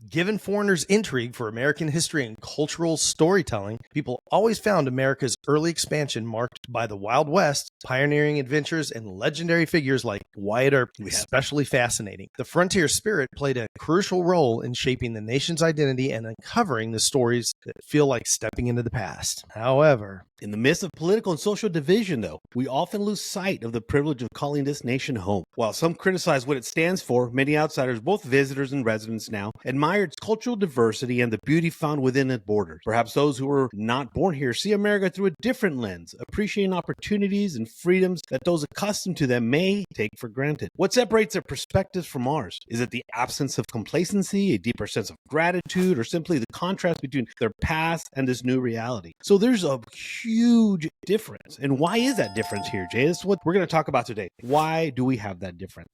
Given foreigners' intrigue for American history and cultural storytelling, people always found America's early expansion marked by the Wild West, pioneering adventures, and legendary figures like Wyatt Earp especially fascinating. The frontier spirit played a crucial role in shaping the nation's identity and uncovering the stories that feel like stepping into the past. However, in the midst of political and social division, though, we often lose sight of the privilege of calling this nation home. While some criticize what it stands for, many outsiders, both visitors and residents now, admire its cultural diversity and the beauty found within its borders. Perhaps those who were not born here see America through a different lens, appreciating opportunities and freedoms that those accustomed to them may take for granted. What separates their perspectives from ours? Is it the absence of complacency, a deeper sense of gratitude, or simply the contrast between their past and this new reality? So there's a huge difference. And why is that difference here, Jay? This is what we're going to talk about today. Why do we have that difference?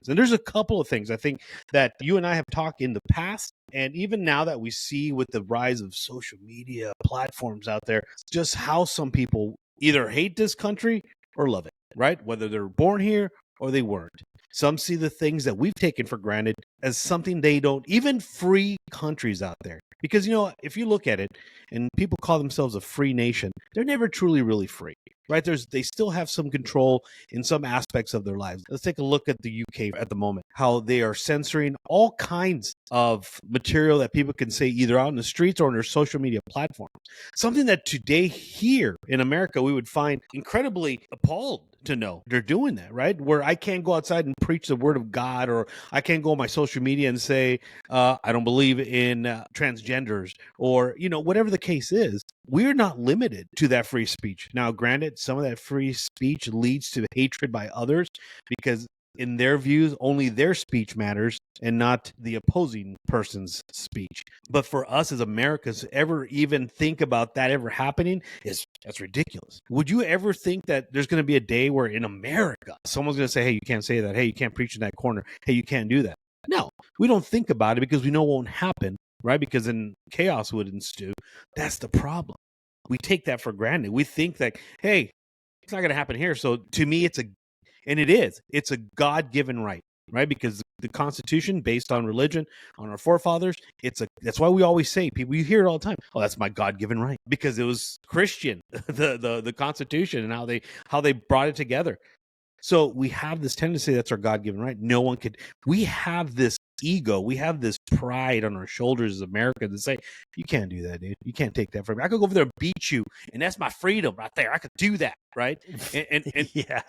And there's a couple of things I think that you and I have talked in the past, and even now that we see with the rise of social media platforms out there, just how some people either hate this country or love it, right? Whether they're born here or they weren't. Some see the things that we've taken for granted as something they don't, even free countries out there. Because, you know, if you look at it and people call themselves a free nation, they're never truly really free, right? They still have some control in some aspects of their lives. Let's take a look at the UK at the moment, how they are censoring all kinds of material that people can say either out in the streets or on their social media platforms. Something that today here in America, we would find incredibly appalled to know they're doing that, right? Where I can't go outside and preach the word of God, or I can't go on my social media and say, I don't believe in transgenders, or, you know, whatever the case is. We're not limited to that free speech. Now, granted, some of that free speech leads to hatred by others because in their views, only their speech matters and not the opposing person's speech. But for us as Americans, to ever even think about that ever happening that's ridiculous. Would you ever think that there's going to be a day where in America, someone's going to say, hey, you can't say that. Hey, you can't preach in that corner. Hey, you can't do that. No, we don't think about it because we know it won't happen, right? Because then chaos would ensue. That's the problem. We take that for granted. We think that, hey, it's not going to happen here. So to me, it's a God-given right, right? Because the Constitution, based on religion, on our forefathers, that's why we always say, people, you hear it all the time, oh, that's my God-given right, because it was Christian, the Constitution, and how they brought it together. So we have this tendency that's our God-given right. No one could. We have this ego. We have this pride on our shoulders as Americans to say, you can't do that, dude. You can't take that from me. I could go over there and beat you, and that's my freedom right there. I could do that, right? And yeah.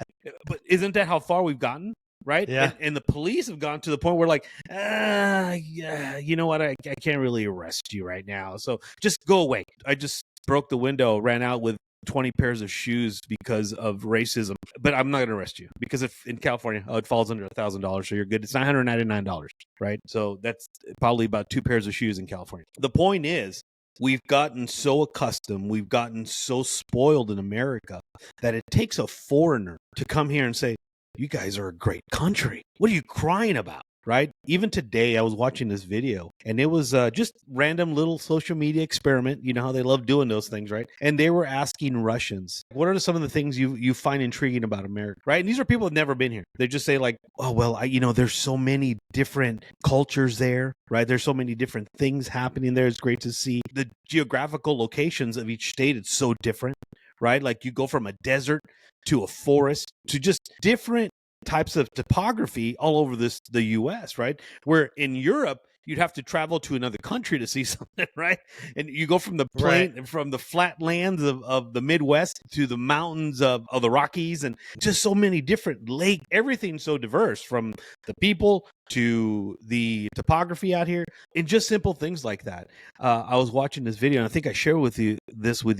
But isn't that how far we've gotten? Right? Yeah. And the police have gone to the point where like, yeah, you know what? I can't really arrest you right now. So just go away. I just broke the window, ran out with 20 pairs of shoes because of racism, but I'm not going to arrest you because if in California, it falls under $1,000, so you're good. It's $999, right? So that's probably about 2 pairs of shoes in California. The point is, we've gotten so accustomed, we've gotten so spoiled in America that it takes a foreigner to come here and say, you guys are a great country. What are you crying about? Right? Even today, I was watching this video, and it was just random little social media experiment. You know how they love doing those things, right? And they were asking Russians, what are some of the things you find intriguing about America, right? And these are people who've never been here. They just say like, oh, well, there's so many different cultures there, right? There's so many different things happening there. It's great to see the geographical locations of each state. It's so different, right? Like you go from a desert to a forest to just different types of topography all over the U.S., right? Where in Europe, you'd have to travel to another country to see something, right? And you go from the plain, right, from the flat lands of the Midwest to the mountains of the Rockies, and just so many different lakes. Everything's so diverse, from the people to the topography out here, and just simple things like that. I was watching this video, and I think I shared with you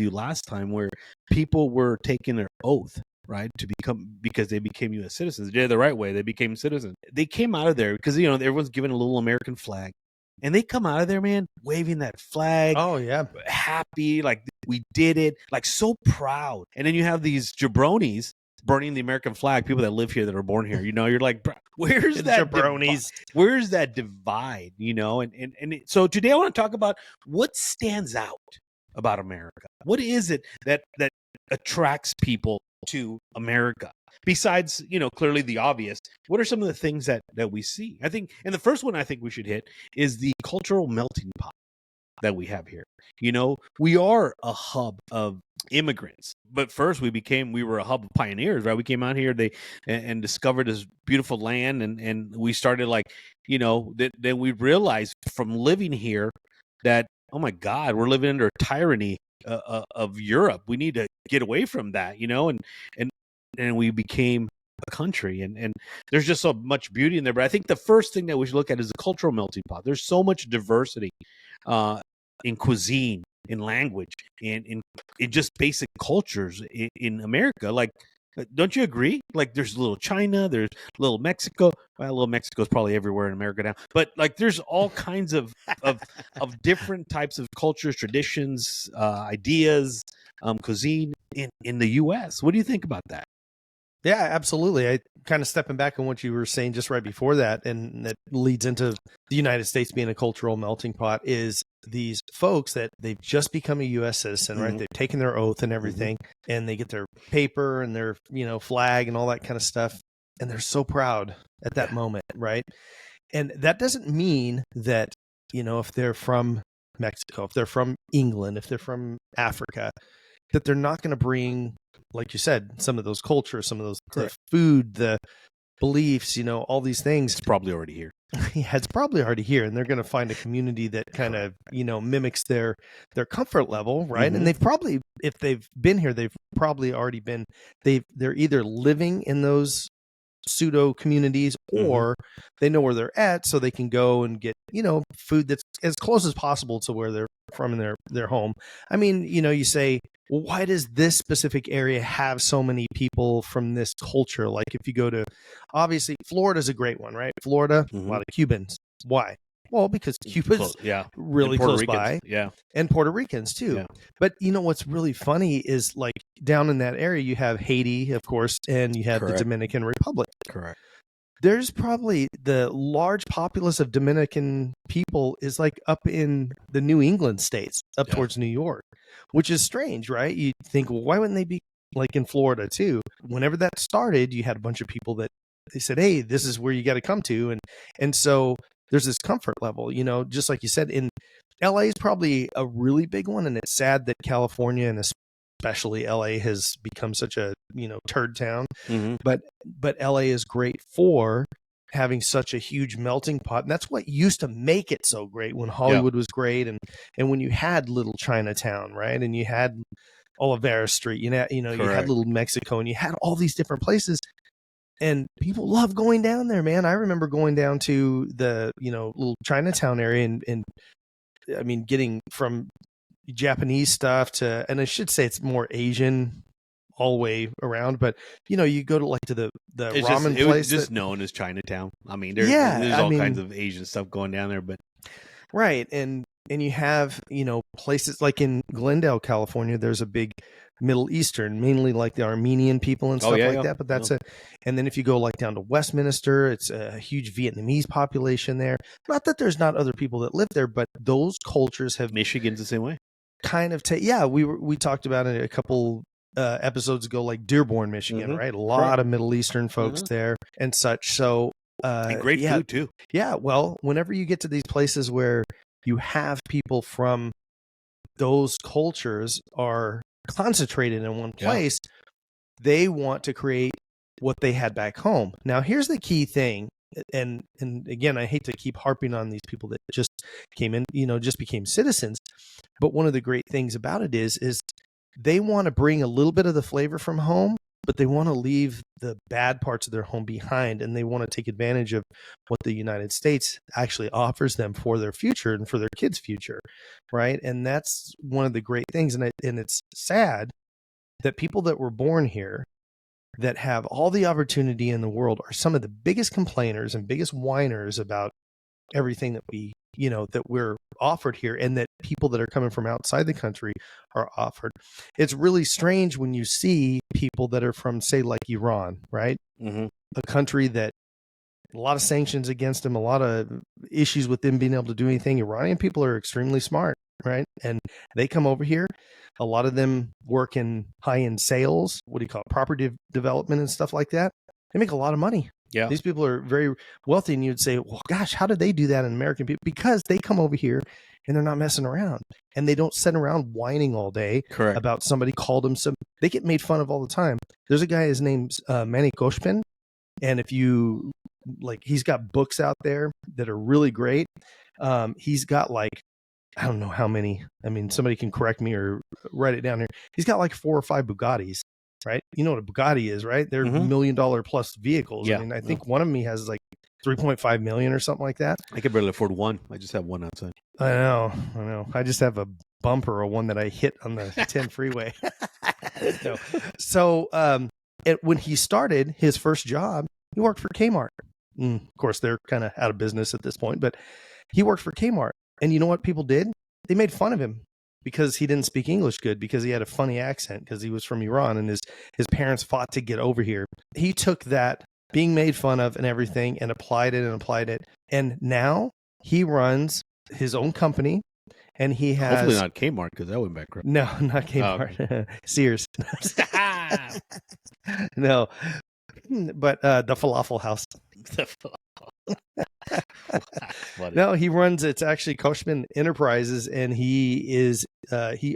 last time, where people were taking their oath, right, because they became U.S. citizens. They did it the right way. They became citizens. They came out of there because, everyone's given a little American flag. And they come out of there, man, waving that flag. Oh, yeah. Happy. Like, We did it. Like, so proud. And then you have these jabronis burning the American flag, people that live here, that are born here. You're like, where's that Jabronis. where's that divide? So today I want to talk about what stands out about America. What is it that attracts people to America? Besides, clearly the obvious, what are some of the things that we see? I think, and the first one I think we should hit is the cultural melting pot that we have here. We are a hub of immigrants, but first we were a hub of pioneers, right? We came out here, and discovered this beautiful land, and we started then we realized from living here that, oh my God, we're living under a tyranny of Europe. We need to get away from that, and we became a country, and there's just so much beauty in there. But I think the first thing that we should look at is the cultural melting pot. There's so much diversity in cuisine, in language, in just basic cultures in America. Like, don't you agree? Like, there's little China, there's little Mexico. Well, little Mexico is probably everywhere in America now. But like, there's all kinds of different types of cultures, traditions, ideas, cuisine in the U.S. What do you think about that? Yeah, absolutely. I kind of stepping back on what you were saying just right before that, and that leads into the United States being a cultural melting pot, is these folks that they've just become a U.S. citizen, right? They've taken their oath and everything, and they get their paper and their, flag and all that kind of stuff. And they're so proud at that moment, right? And that doesn't mean that, if they're from Mexico, if they're from England, if they're from Africa, that they're not going to bring, like you said, some of those cultures, some of those, the food, the beliefs, all these things. It's probably already here. Yeah, it's probably already here. And they're going to find a community that kind of, mimics their comfort level, right? And they've probably, if they've been here, they've probably already been, they're either living in those pseudo communities, or they know where they're at, so they can go and get, food that's as close as possible to where they're from in their home. I mean, you say, well, why does this specific area have so many people from this culture? Like, if you go to, obviously, Florida's a great one, right? Florida, a lot of Cubans. Why? Well, because Cuba's really close by. Yeah. And Puerto Ricans too. Yeah. But what's really funny is, like, down in that area, you have Haiti, of course, and you have the Dominican Republic. Correct. There's probably the large populace of Dominican people is like up in the New England states, up towards New York, which is strange, right? You think, well, why wouldn't they be like in Florida too? Whenever that started, you had a bunch of people that they said, hey, this is where you got to come to. And so there's this comfort level, just like you said, in LA is probably a really big one. And it's sad that California, and especially LA, has become such a, turd town. But LA is great for having such a huge melting pot. And that's what used to make it so great when Hollywood was great. And when you had little Chinatown, right? And you had Olivera Street, you had little Mexico, and you had all these different places. And people love going down there, man. I remember going down to the, little Chinatown area and I mean, getting from Japanese stuff to, and I should say it's more Asian all the way around, but you go to the ramen place. It's just known as Chinatown. I mean, there's all kinds of Asian stuff going down there, but right. And you have, places like in Glendale, California, there's a big Middle Eastern, mainly like the Armenian people and stuff that. But that's it. And then if you go like down to Westminster, it's a huge Vietnamese population there. Not that there's not other people that live there, but those cultures have. Michigan's the same way. Kind of we talked about it a couple episodes ago, like Dearborn, Michigan, right? A lot of Middle Eastern folks there and such. So and great food too. Yeah, well, whenever you get to these places where you have people from those cultures are concentrated in one place, they want to create what they had back home. Now, here's the key thing. And again, I hate to keep harping on these people that just came in, just became citizens. But one of the great things about it is they want to bring a little bit of the flavor from home, but they want to leave the bad parts of their home behind. And they want to take advantage of what the United States actually offers them for their future and for their kids' future. Right. And that's one of the great things. And it's sad that people that were born here that have all the opportunity in the world are some of the biggest complainers and biggest whiners about everything that we that we're offered here, and that people that are coming from outside the country are offered. It's really strange when you see people that are from, say, like Iran, right? Mm-hmm. A country that a lot of sanctions against them, a lot of issues with them being able to do anything. Iranian people are extremely smart, right? And they come over here. A lot of them work in high-end sales, what do you call it, property development and stuff like that. They make a lot of money. Yeah. These people are very wealthy, and you'd say, well, gosh, how did they do that in American people? Because they come over here and they're not messing around, and they don't sit around whining all day. Correct. About somebody called them some. They get made fun of all the time. There's a guy, his name's Manny Koshpin, and if you he's got books out there that are really great. He's got I don't know how many. I mean, somebody can correct me or write it down here. He's got 4 or 5 Bugattis, right? You know what a Bugatti is, right? They're $1 million plus vehicles. Yeah. I mean, I think one of them he has 3.5 million or something like that. I could barely afford one. I just have one outside. I know. I just have a bumper or one that I hit on the 10 freeway. No. So, when he started his first job, he worked for Kmart. Of course, they're kind of out of business at this point, but he worked for Kmart. And you know what people did? They made fun of him because he didn't speak English good, because he had a funny accent, because he was from Iran and his parents fought to get over here. He took that being made fun of and everything and applied it. And now he runs his own company, and he has... Hopefully not Kmart, because that went bankrupt. No, not Kmart. Oh, okay. Sears. No. But the Falafel House. No, he runs, it's actually Koshman Enterprises, and he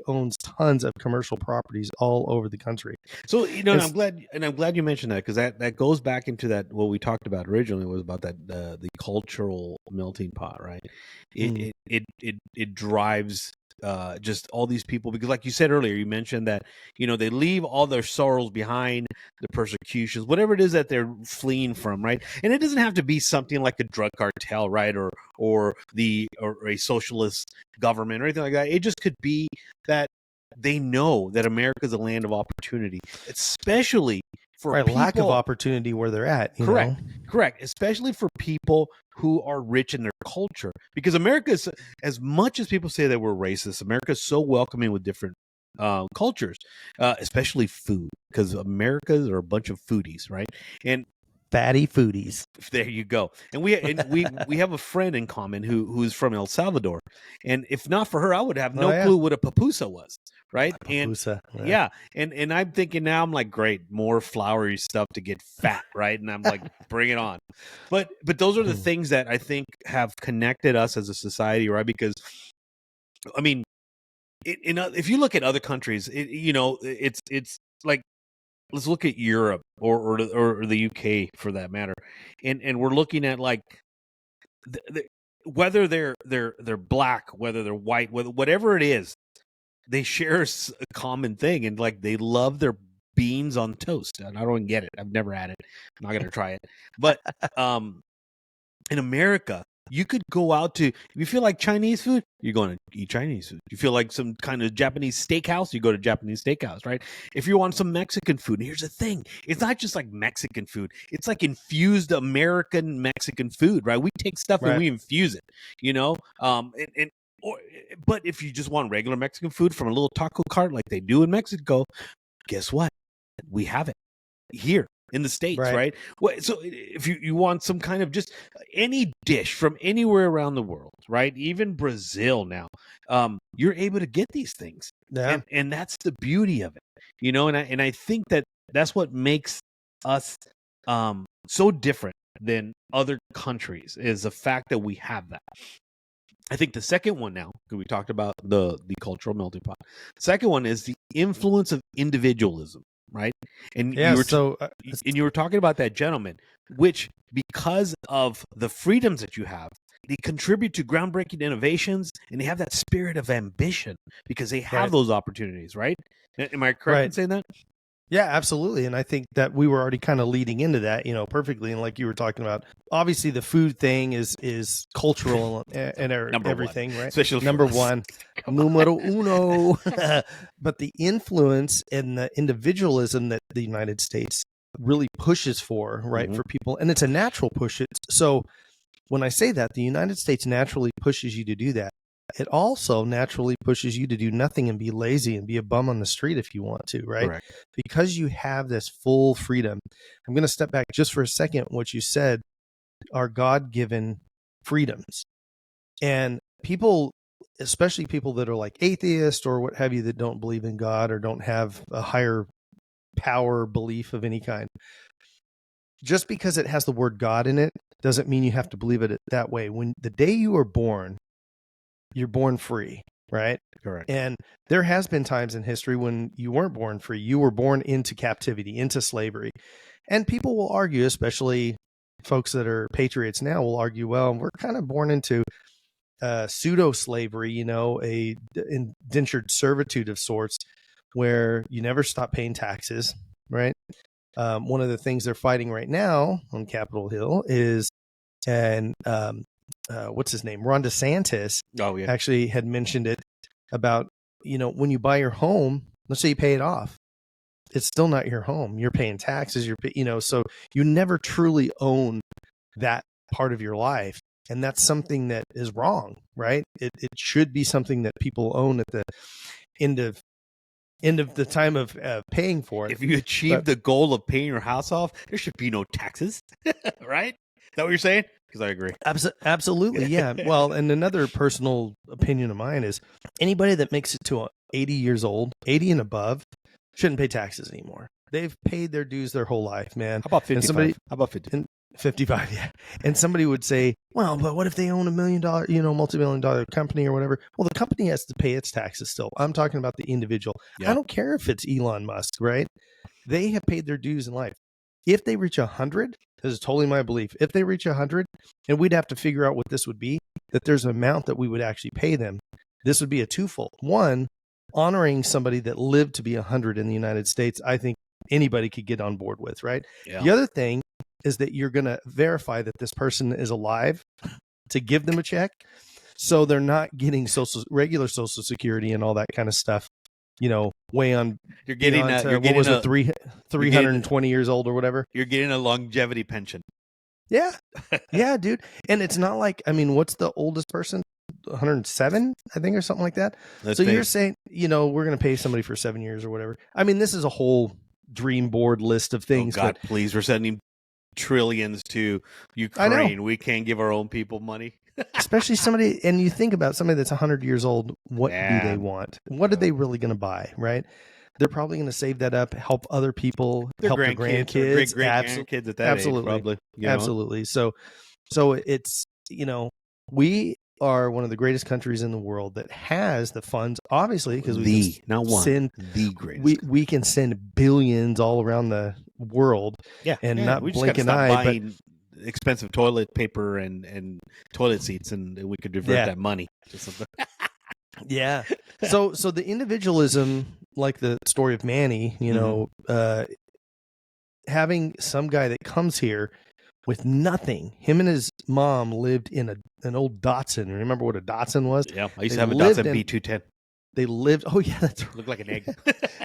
owns tons of commercial properties all over the country. So and I'm glad you mentioned that, because that goes back into that what we talked about originally, was about that the cultural melting pot, right? It drives just all these people, because like you said earlier, you mentioned that they leave all their sorrows behind, the persecutions, whatever it is that they're fleeing from, right? And it doesn't have to be something like a drug cartel, right, or a socialist government or anything like that. It just could be that they know that America is a land of opportunity, especially for people, lack of opportunity where they're at. Correct. Especially for people who are rich in their culture, because America is, as much as people say that we're racist, America is so welcoming with different cultures, especially food, because Americans are a bunch of foodies, right? And fatty foodies. There you go. And we have a friend in common who's from El Salvador, and if not for her, I would have no clue what a pupusa was, right? Pupusa, and yeah, and I'm thinking now, I'm like, great, more floury stuff to get fat, right? And I'm like, bring it on. But those are the things that I think have connected us as a society, right? Because I mean, if you look at other countries, it's like, let's look at Europe or the UK for that matter, and we're looking at whether they're black, whether they're white, whatever it is, they share a common thing, and they love their beans on toast. And I don't get it. I've never had it. I'm not gonna try it. But in America, you could go out to, if you feel like Chinese food, you're going to eat Chinese food. You feel like some kind of Japanese steakhouse, you go to Japanese steakhouse, right? If you want some Mexican food, and here's the thing, it's not just like Mexican food. It's like infused American Mexican food, right? We take stuff and we infuse it, but if you just want regular Mexican food from a little taco cart like they do in Mexico, guess what? We have it here in the States, right? So if you want some kind of just any dish from anywhere around the world, right? Even Brazil now, you're able to get these things. Yeah. And that's the beauty of it, and I think that's what makes us so different than other countries, is the fact that we have that. I think the second one now, because we talked about the cultural melting pot. Second one is the influence of individualism, right? And you were talking about that gentleman, which, because of the freedoms that you have, they contribute to groundbreaking innovations, and they have that spirit of ambition because they have those opportunities, right? Am I correct in saying that? Yeah, absolutely. And I think that we were already kind of leading into that, perfectly. And like you were talking about, obviously the food thing is cultural and everything, right? Especially number one, numero uno. But the influence and the individualism that the United States really pushes for, right, for people, and it's a natural push. So when I say that, the United States naturally pushes you to do that. It also naturally pushes you to do nothing and be lazy and be a bum on the street if you want to, right? Correct. Because you have this full freedom. I'm going to step back just for a second. What you said are God-given freedoms. And people, especially people that are like atheists or what have you, that don't believe in God or don't have a higher power belief of any kind, just because it has the word God in it doesn't mean you have to believe it that way. When the day you are born, you're born free, right? Correct. And there has been times in history when you weren't born free. You were born into captivity, into slavery. And people will argue, especially folks that are patriots now will argue, well, we're kind of born into pseudo-slavery, a indentured servitude of sorts where you never stop paying taxes, right? One of the things they're fighting right now on Capitol Hill is, and what's his name? Ron DeSantis actually had mentioned it about, when you buy your home, let's say you pay it off, it's still not your home. You're paying taxes, so you never truly own that part of your life. And that's something that is wrong, right? It should be something that people own at the end of the time of paying for it. If you achieve the goal of paying your house off, there should be no taxes, right? Is that what you're saying? Because I agree. Absolutely, yeah. Well, and another personal opinion of mine is anybody that makes it to 80 years old, 80 and above, shouldn't pay taxes anymore. They've paid their dues their whole life, man. How about 55? How about 50? 55, yeah. And somebody would say, well, but what if they own $1 million, multi-million-dollar company or whatever? Well, the company has to pay its taxes still. I'm talking about the individual. Yeah. I don't care if it's Elon Musk, right? They have paid their dues in life. If they reach 100, this is totally my belief. If they reach 100, and we'd have to figure out what this would be, that there's an amount that we would actually pay them. This would be a twofold. One, honoring somebody that lived to be 100 in the United States, I think anybody could get on board with, right? Yeah. The other thing is that you're going to verify that this person is alive to give them a check. So they're not getting regular social security and all that kind of stuff, way on. You're getting, what was it, 320 years old or whatever. You're getting a longevity pension. Yeah. Yeah, dude. And it's not like, what's the oldest person? 107, I think, or something like that. You're saying, we're going to pay somebody for 7 years or whatever. This is a whole dream board list of things. Oh God, please. We're sending trillions to Ukraine. We can't give our own people money. Especially somebody, and you think about somebody that's 100 years old, what do they want? What are they really going to buy, right? They're probably going to save that up, help other people, help their grandkids. Great-grandkids at that absolutely. age, probably. Absolutely. So it's, we are one of the greatest countries in the world that has the funds, obviously, because the greatest. We can send billions all around the world, not blink an eye. Buying expensive toilet paper and toilet seats, and we could divert that money to something. Yeah. So the individualism, like the story of Manny, having some guy that comes here with nothing. Him and his mom lived in an old Datsun. Remember what a Datsun was? Yeah, I used to have a Datsun B210. They lived. Oh yeah, that's right. Looked like an egg.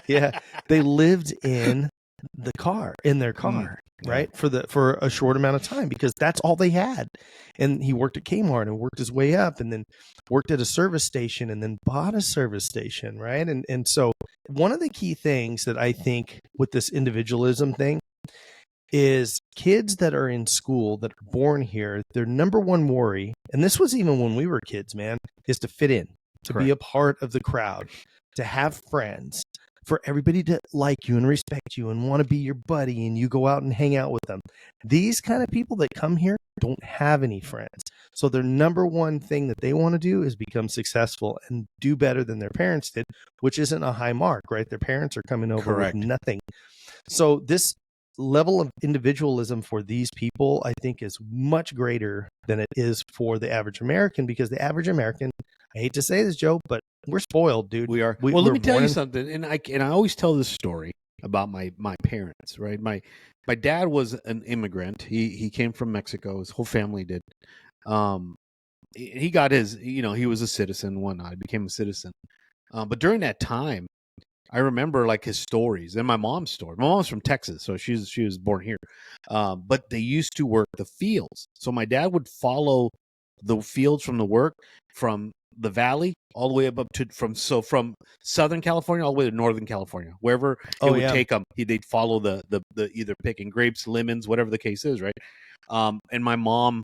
Yeah, they lived in their car, right? For a short amount of time because that's all they had. And he worked at Kmart and worked his way up, and then worked at a service station, and then bought a service station, right? And so one of the key things that I think with this individualism thing is kids that are in school that are born here, their number one worry, and this was even when we were kids, man, is to fit in, to be a part of the crowd, to have friends, for everybody to like you and respect you and want to be your buddy, and you go out and hang out with them. These kind of people that come here don't have any friends. So their number one thing that they want to do is become successful and do better than their parents did, which isn't a high mark, right? Their parents are coming over with nothing. So this level of individualism for these people, I think, is much greater than it is for the average American, because the average American, I hate to say this, Joe, but we're spoiled, dude. We are. Well, let me tell you something, and I always tell this story about my parents, right? My dad was an immigrant. He came from Mexico. His whole family did. He got his, he was a citizen, whatnot. He became a citizen. But during that time, I remember like his stories and my mom's story. My mom's from Texas, so she was born here. But they used to work the fields. So my dad would follow the fields from the work from the valley all the way up to from Southern California all the way to Northern California, wherever it would take them. They'd follow the either picking grapes, lemons, whatever the case is, right? And my mom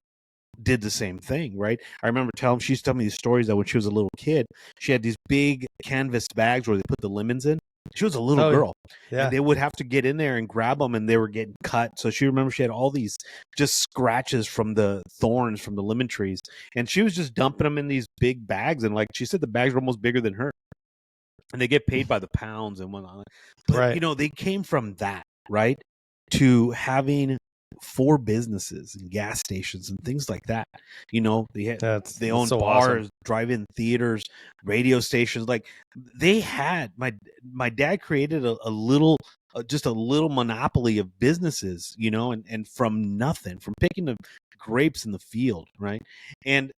did the same thing, right? I remember she used to tell me these stories that when she was a little kid, she had these big canvas bags where they put the lemons in. She was a little girl, and they would have to get in there and grab them, and they were getting cut. So she had all these just scratches from the thorns from the lemon trees, and she was just dumping them in these big bags. And like she said, the bags were almost bigger than her, and they get paid by the pounds and whatnot. But they came from that, right, to having 4 businesses and gas stations and things like that. They own so bars, awesome. drive-in theaters, radio stations. Like they had my dad created a little monopoly of businesses, and from nothing, from picking the grapes in the field, right? And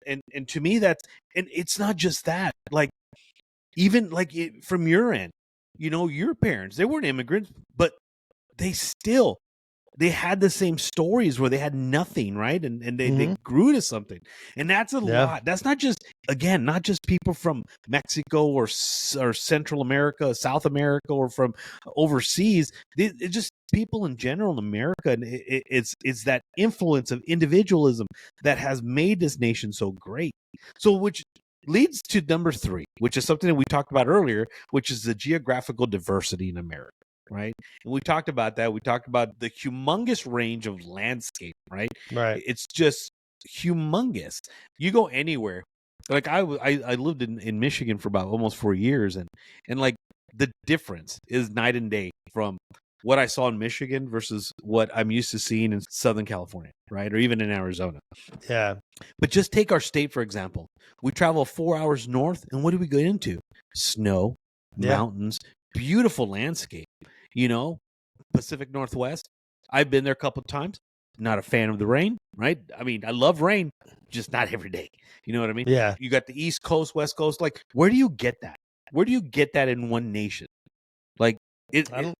to me and it's not just that. Like even like from your end, your parents, they weren't immigrants, but they had the same stories where they had nothing, right? And they grew to something. And that's a lot. That's not just people from Mexico or Central America, South America, or from overseas. It's just people in general in America. And it's that influence of individualism that has made this nation so great. So which leads to number 3, which is something that we talked about earlier, which is the geographical diversity in America. Right. And we talked about that. We talked about the humongous range of landscape, right? Right. It's just humongous. You go anywhere. Like I lived in Michigan for about almost 4 years. And like the difference is night and day from what I saw in Michigan versus what I'm used to seeing in Southern California, right? Or even in Arizona. Yeah. But just take our state, for example. We travel 4 hours north, and what do we go into? Snow, mountains, beautiful landscape. Pacific Northwest. I've been there a couple of times. Not a fan of the rain, right? I mean, I love rain, just not every day. You know what I mean? Yeah. You got the East Coast, West Coast. Like, where do you get that? Where do you get that in one nation? Like, I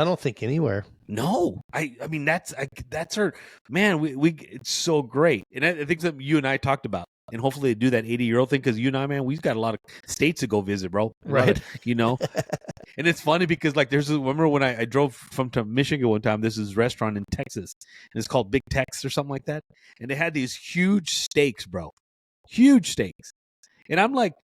don't think anywhere. No, I mean that's our man. We it's so great, and I think something you and I talked about, and hopefully they do that 80-year-old thing because you and I, man, we've got a lot of states to go visit, bro. Right? And it's funny because like remember when I drove to Michigan one time. This is a restaurant in Texas, and it's called Big Tex or something like that, and they had these huge steaks, bro, huge steaks, and I'm like.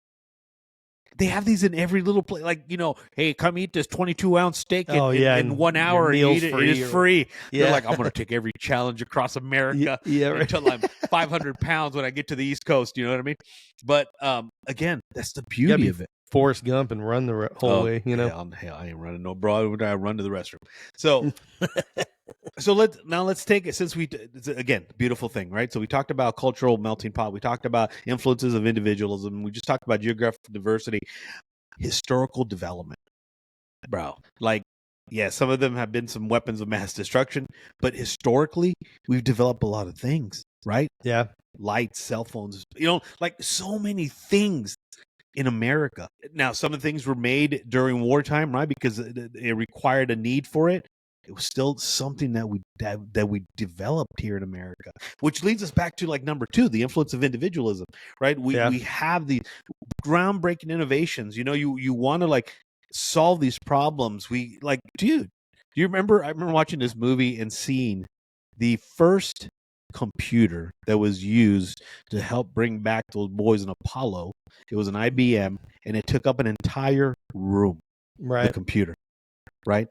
They have these in every little place. Like, hey, come eat this 22-ounce steak in 1 hour and eat it. It is free. They're like, I'm going to take every challenge across America until I'm 500 pounds when I get to the East Coast. You know what I mean? But again, that's the beauty of it. Forrest Gump and run the whole way, Hell, I ain't running no broad. I run to the restroom. So... So let's take it since again, beautiful thing, right? So we talked about cultural melting pot. We talked about influences of individualism. We just talked about geographical diversity, historical development, bro. Like, yeah, some of them have been some weapons of mass destruction, but historically we've developed a lot of things, right? Yeah. Lights, cell phones, like so many things in America. Now, some of the things were made during wartime, right? Because it required a need for it. It was still something that we developed here in America, which leads us back to like number 2, the influence of individualism, right? We have the groundbreaking innovations. You want to like solve these problems. We like, dude, do you remember? I remember watching this movie and seeing the first computer that was used to help bring back those boys in Apollo. It was an IBM, and it took up an entire room. Right, the computer, right?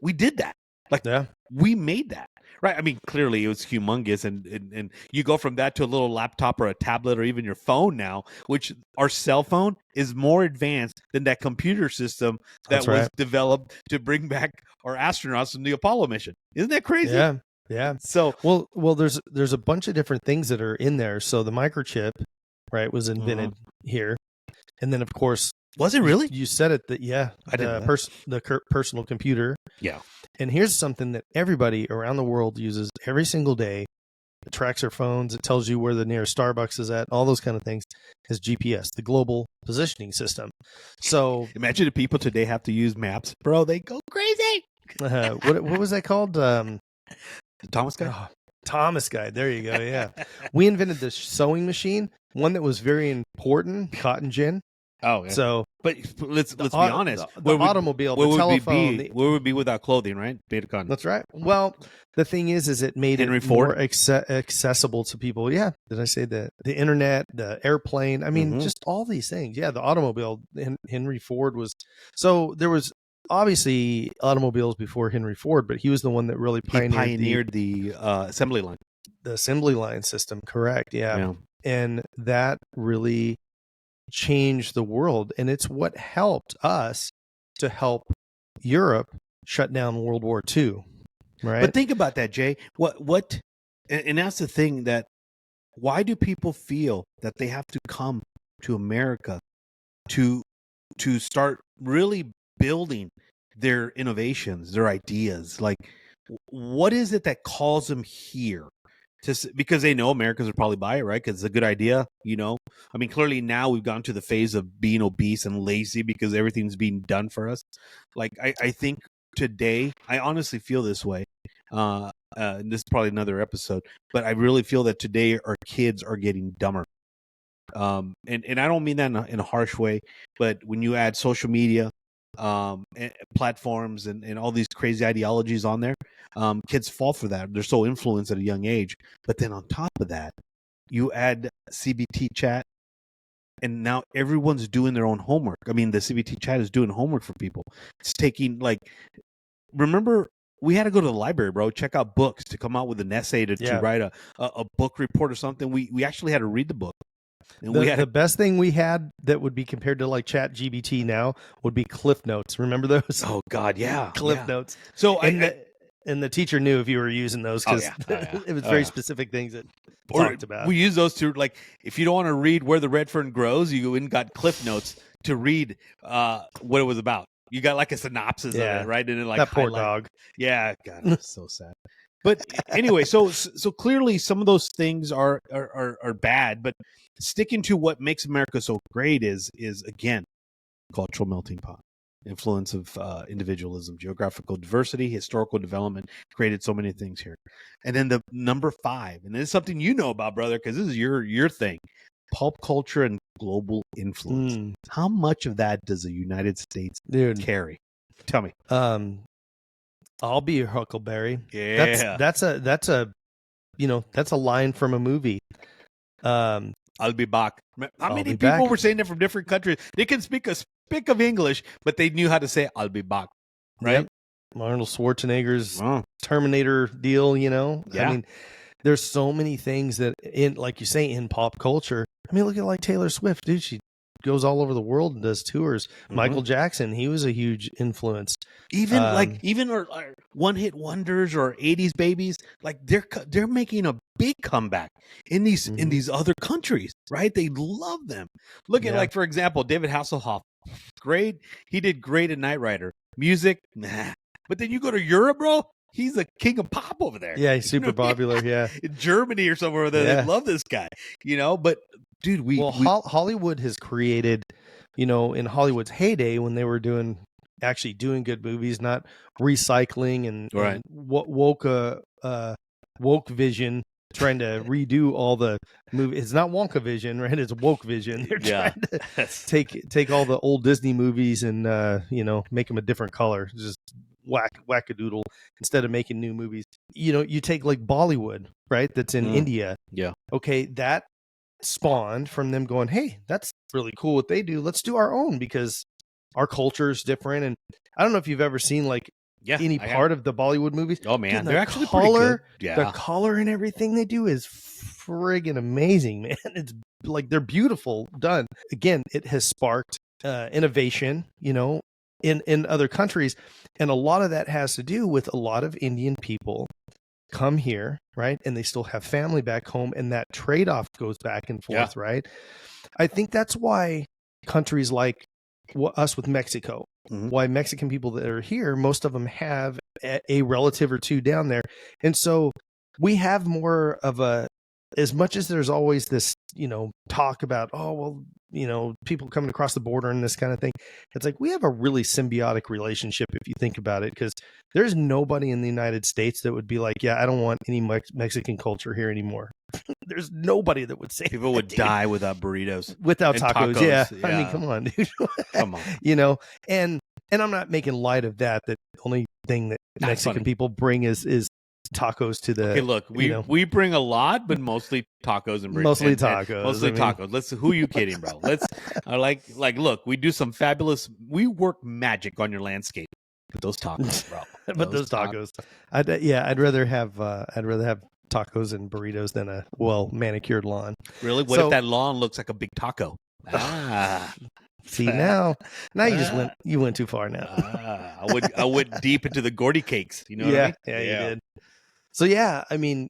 We did that. Like, we made that, right? I mean, clearly it was humongous, and you go from that to a little laptop or a tablet or even your phone now, which our cell phone is more advanced than that computer system that was developed to bring back our astronauts from the Apollo mission. Isn't that crazy? Yeah. So, well, there's a bunch of different things that are in there. So the microchip, right, was invented here, and then of course. Was it really? You said it that I didn't know. The personal computer. Yeah. And here's something that everybody around the world uses every single day, It tracks our phones. It tells you where the nearest Starbucks is at. All those kind of things is GPS, the global positioning system. So imagine if people today have to use maps, bro. They go crazy. what was that called? The Thomas guy. Oh, Thomas guide. There you go. Yeah, we invented the sewing machine, one that was very important, cotton gin. Oh, yeah. So, but let's be honest. The automobile, the telephone, where would be without clothing, right? Beta con. That's right. Well, the thing is it made Henry it Ford? more accessible to people. Yeah. Did I say the internet, the airplane? I mean, just all these things. Yeah, the automobile. Henry Ford was. So there was obviously automobiles before Henry Ford, but he was the one that really pioneered the assembly line. The assembly line system. Correct. Yeah. And that really changed the world, and it's what helped us to help Europe shut down World War II, right? But think about that, Jay. What and that's the thing, that why do people feel that they have to come to America to start really building their innovations, their ideas? Like, what is it that calls them here? Because they know Americans would probably buy it, right? Because it's a good idea, I mean, clearly now we've gone to the phase of being obese and lazy because everything's being done for us. Like, I think today, I honestly feel this way. This is probably another episode, but I really feel that today our kids are getting dumber. And I don't mean that in a harsh way, but when you add social media, platforms and all these crazy ideologies on there, kids fall for that. They're so influenced at a young age. But then on top of that, you add CBT chat, and now everyone's doing their own homework. I mean, the CBT chat is doing homework for people. It's taking, like, remember, we had to go to the library, bro, check out books to come out with an essay to write a book report or something. We actually had to read the book. And the best thing we had that would be compared to like Chat GBT now would be Cliff Notes. Remember those? Oh God, yeah, Cliff Notes. So and the teacher knew if you were using those because it was very specific things that talked about. We use those to, like, if you don't want to read Where the Red Fern Grows, you go and got Cliff Notes to read what it was about. You got like a synopsis of it, right? And then, like, that poor dog. Yeah, God, it's so sad. But anyway, so clearly some of those things are bad, but sticking to what makes America so great is again, cultural melting pot, influence of individualism, geographical diversity, historical development created so many things here. And then the number 5, and this is something you know about, brother, because this is your thing, pulp culture and global influence. How much of that does the United States carry? Tell me. I'll be your Huckleberry. Yeah, that's a that's a line from a movie. I'll be back. How many people were saying that from different countries? They can speak a speck of English, but they knew how to say "I'll be back." Right? Yep. Arnold Schwarzenegger's Terminator deal. Yeah. I mean, there's so many things that like you say, in pop culture. I mean, look at like Taylor Swift, dude. She goes all over the world and does tours. Michael Jackson, he was a huge influence. Even our one-hit wonders or 80s babies, like they're making a big comeback in these other countries, right? They love them. Look at, like, for example, David Hasselhoff. Great. He did great in Knight Rider. Music, nah. But then you go to Europe, bro, he's the king of pop over there. Yeah, he's super popular, yeah. In Germany or somewhere there, they love this guy, but dude, Hollywood has created, in Hollywood's heyday when they were doing good movies, not recycling and woke vision, trying to redo all the movies. It's not Wonka vision, right? It's woke vision. They're trying to take all the old Disney movies and make them a different color, just wackadoodle, instead of making new movies. You take like Bollywood, right? That's in India. Yeah. Okay, that spawned from them going, hey, that's really cool what they do. Let's do our own because our culture is different. And I don't know if you've ever seen like any part of the Bollywood movies. Oh man, dude, they're actually pretty good. Yeah. The color and everything they do is friggin' amazing, man. It's like they're beautiful done. Again, it has sparked innovation, in other countries. And a lot of that has to do with a lot of Indian people come here, right? And they still have family back home, and that trade-off goes back and forth, right? I think that's why countries like us with Mexico, why Mexican people that are here, most of them have a relative or two down there. And so we have more of a, as much as there's always this, talk about, oh, well, people coming across the border and this kind of thing. It's like we have a really symbiotic relationship if you think about it, because there's nobody in the United States that would be like, yeah, I don't want any Mexican culture here anymore. There's nobody that would say People would die without burritos. Without tacos. Yeah. I mean, come on, dude. Come on. And I'm not making light of that. The only thing that Mexican people bring is tacos to the. Okay, look, we bring a lot, but mostly tacos and mostly tacos. Tacos. Who are you kidding, bro? Let's like look, we do some fabulous. We work magic on your landscape with those tacos, bro. But those tacos. I'd rather have tacos and burritos than a manicured lawn. Really? What if that lawn looks like a big taco? See, now you went too far now. I went deep into the Gordy cakes. You know what I mean? Yeah, you did. So yeah, I mean,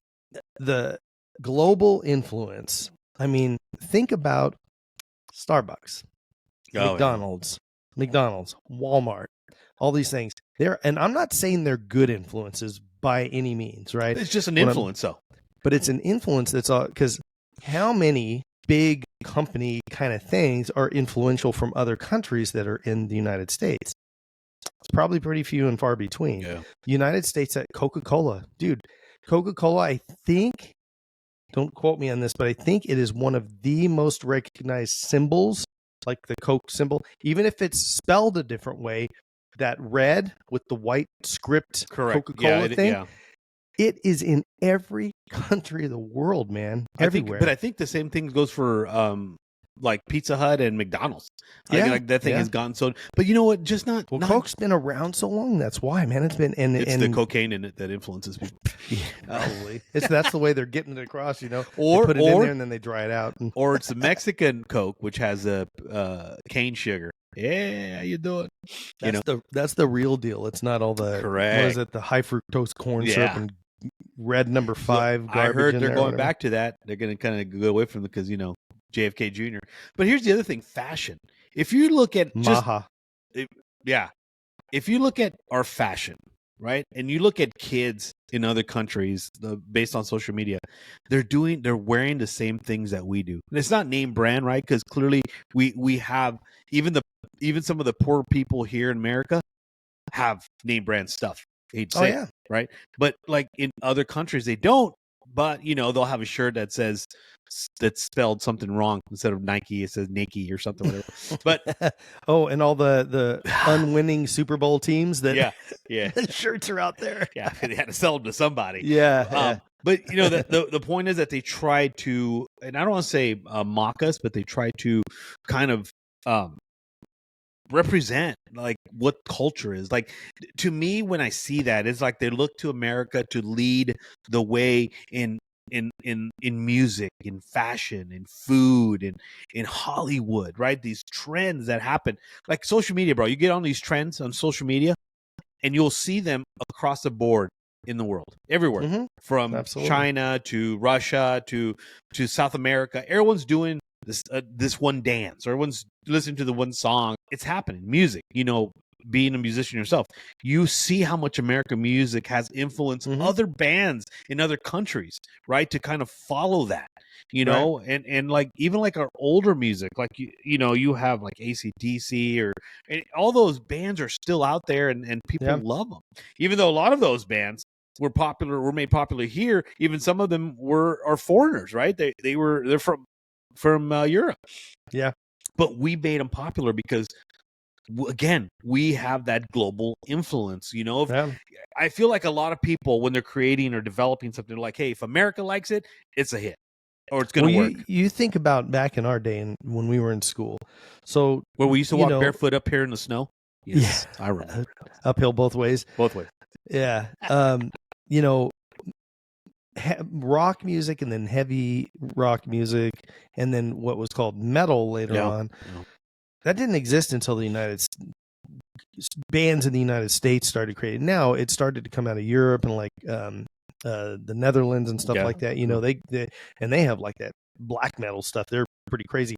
the global influence. I mean, think about Starbucks, McDonald's, Walmart, all these things. And I'm not saying they're good influences by any means, right? It's just an influence, though. But it's an influence that's all, because how many big company kind of things are influential from other countries that are in the United States? It's probably pretty few and far between. Yeah. United States at Coca-Cola. Dude, Coca-Cola, I think, don't quote me on this, but I think it is one of the most recognized symbols, like the Coke symbol, even if it's spelled a different way, that red with the white script Coca-Cola thing. Yeah. It is in every country of the world, man. Everywhere. But I think the same thing goes for like Pizza Hut and McDonald's. Like that thing has gone so. But you know what? Just not. Well, Coke's been around so long. That's why, man. It's been it's the cocaine in it that influences people. Probably. That's the way they're getting it across. Or they put it in there and then they dry it out. Or it's the Mexican Coke, which has a cane sugar. Yeah, how you doing? That's the real deal. It's not all the correct. What is it? The high fructose corn syrup and red number 5 garbage. I heard they're going back to that. They're going to kind of go away from it because JFK Jr. But here's the other thing: fashion. If you look at if you look at our fashion, right, and you look at kids in other countries based on social media, they're wearing the same things that we do. And it's not name brand, right? Because clearly we have even some of the poor people here in America have name brand stuff. Right? But like in other countries, they don't. But they'll have a shirt that's spelled something wrong instead of Nike. It says Nike or something. Whatever. But and all the unwinning Super Bowl teams that the shirts are out there. Yeah, they had to sell them to somebody. Yeah. But the point is that they try to, and I don't want to say mock us, but they try to kind of represent like what culture is. Like, to me, when I see that, it's like they look to America to lead the way in music, in fashion, in food, in Hollywood, right? These trends that happen, like social media, bro. You get on these trends on social media and you'll see them across the board in the world, everywhere, from China to Russia to South America. Everyone's doing this one dance, or everyone's listening to the one song. It's happening. Music, being a musician yourself, you see how much American music has influenced other bands in other countries, right? To kind of follow that, right. and like even like our older music, like you have like AC/DC and all those bands are still out there, and people love them, even though a lot of those bands were made popular here. Even some of them are foreigners, right? They're from Europe. Yeah. But we made them popular because, again, we have that global influence. I feel like a lot of people, when they're creating or developing something, they're like, hey, if America likes it, it's a hit, or it's going to work. You think about back in our day and when we were in school. So where we used to walk barefoot up here in the snow. Yes, yeah. I remember. Uphill both ways. Yeah. Rock music, and then heavy rock music, and then what was called metal later on. Yeah. That didn't exist until the bands in the United States started creating. Now it started to come out of Europe and like the Netherlands and stuff like that. They have like that black metal stuff. They're pretty crazy,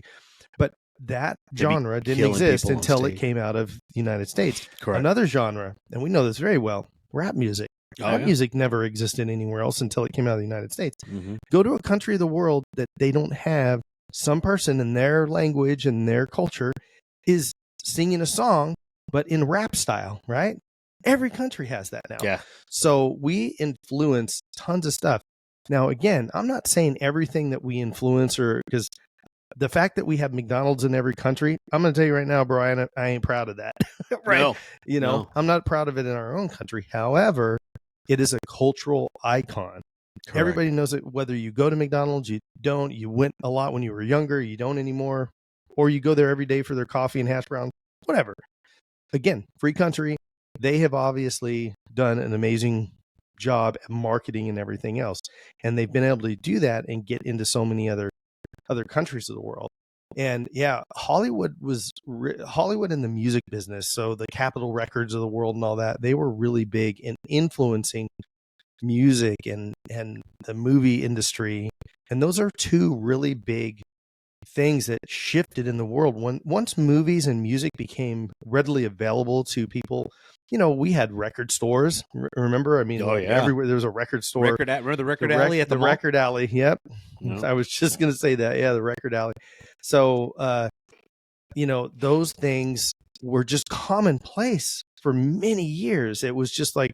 but that genre didn't exist until it came out of the United States. Correct. Another genre, and we know this very well, rap music. That music never existed anywhere else until it came out of the United States. Mm-hmm. Go to a country of the world that they don't have some person in their language and their culture is singing a song, but in rap style, right? Every country has that now. Yeah. So we influence tons of stuff. Now, again, I'm not saying everything that we influence, or because the fact that we have McDonald's in every country, I'm going to tell you right now, Brian, I ain't proud of that. Right? No, I'm not proud of it in our own country. However, it is a cultural icon. Correct. Everybody knows it, whether you go to McDonald's, you don't, you went a lot when you were younger, you don't anymore, or you go there every day for their coffee and hash browns, whatever. Again, free country. They have obviously done an amazing job at marketing and everything else. And they've been able to do that and get into so many other countries of the world. And yeah, Hollywood in the music business. So the Capitol Records of the world and all that, they were really big in influencing music and the movie industry. And those are two really big things that shifted in the world. Once movies and music became readily available to people, we had record stores. Remember? I mean, everywhere there was a record store. Remember the record alley at the mall? Record alley. Yep. No. I was just going to say that. Yeah, the record alley. So, those things were just commonplace for many years. It was just like,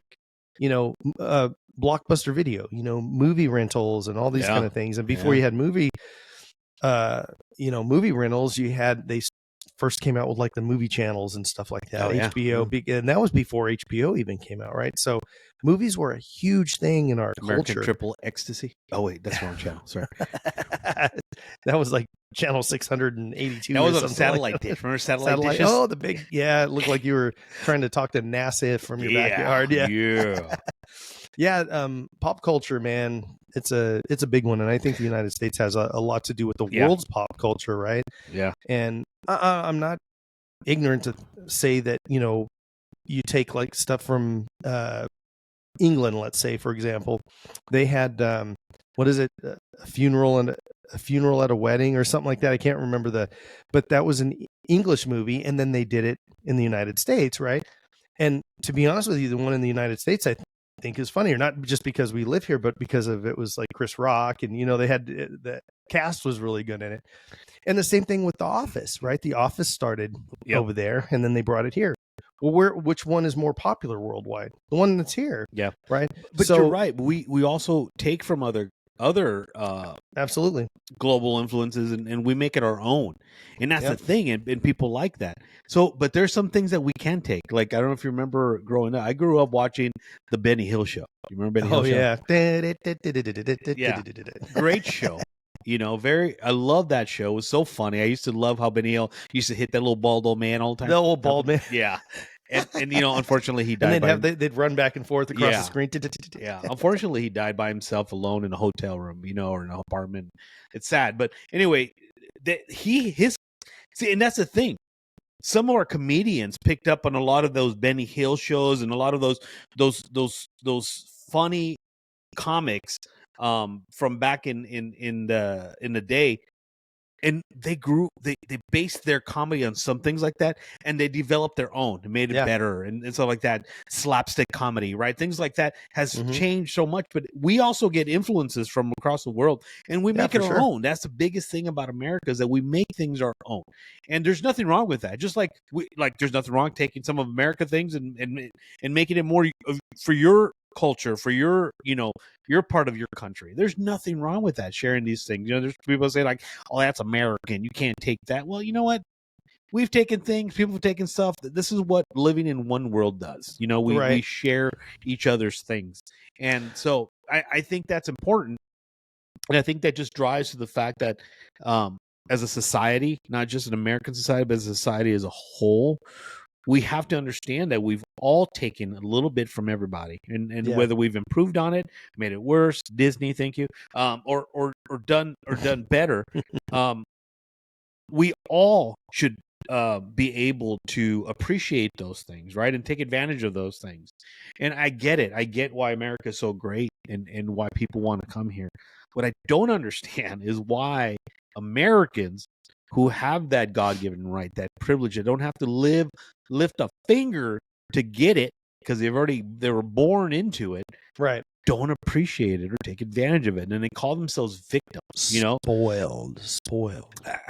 Blockbuster Video, movie rentals and all these kind of things. And before you had movie rentals, they first came out with like the movie channels and stuff like that. HBO, and that was before HBO even came out, right? So movies were a huge thing in our American culture. Triple Ecstasy. Oh wait, that's the wrong channel. Sorry. That was like channel 682. That was on satellite dish. Remember satellite dishes? Oh, the big, it looked like you were trying to talk to NASA from your backyard. Yeah. Pop culture, man, it's a big one. And I think the United States has a lot to do with the world's pop culture, right? Yeah. And I'm not ignorant to say that, you take like stuff from England, let's say, for example, they had, a funeral at a wedding or something like that. I can't remember but that was an English movie. And then they did it in the United States. Right. And to be honest with you, the one in the United States, I think is funnier, not just because we live here, but because of it was like Chris Rock and, they had the cast was really good in it. And the same thing with The Office, right? The Office started over there and then they brought it here. Well, which one is more popular worldwide? The one that's here. Yeah. Right. But you're right. We also take from other absolutely global influences and we make it our own. And that's the thing. And people like that. So, but there's some things that we can take. Like, I don't know if you remember growing up, I grew up watching the Benny Hill Show. You remember Benny Hill Show? Yeah. Great show. I love that show. It was so funny. I used to love how Benny Hill used to hit that little bald old man all the time. The old bald man. Yeah. And unfortunately he died. And they'd run back and forth across the screen. Yeah. Unfortunately he died by himself alone in a hotel room, or in an apartment. It's sad. But anyway, and that's the thing. Some of our comedians picked up on a lot of those Benny Hill shows and a lot of those funny comics from back in the day. And they based their comedy on some things like that, and they developed their own and made it better and stuff like that. Slapstick comedy, right? Things like that has changed so much, but we also get influences from across the world and we make it our own. That's the biggest thing about America, is that we make things our own. And there's nothing wrong with that. Just like there's nothing wrong taking some of America things and making it more for your culture, for your part of your country. There's nothing wrong with that, sharing these things. There's people say like, oh, that's American, you can't take that. Well, you know what, we've taken things, people have taken stuff. This is what living in one world does. We share each other's things. And so I think that's important. And I think that just drives to the fact that as a society, not just an American society, but as a society as a whole, we have to understand that we've all taken a little bit from everybody, and whether we've improved on it, made it worse, Disney, thank you, or done better, we all should be able to appreciate those things, right, and take advantage of those things. And I get it. I get why America is so great and why people want to come here. What I don't understand is why Americans who have that God-given right, that privilege, that don't have to lift a finger to get it, because they were born into it, Right. don't appreciate it or take advantage of it, and they call themselves victims. Spoiled.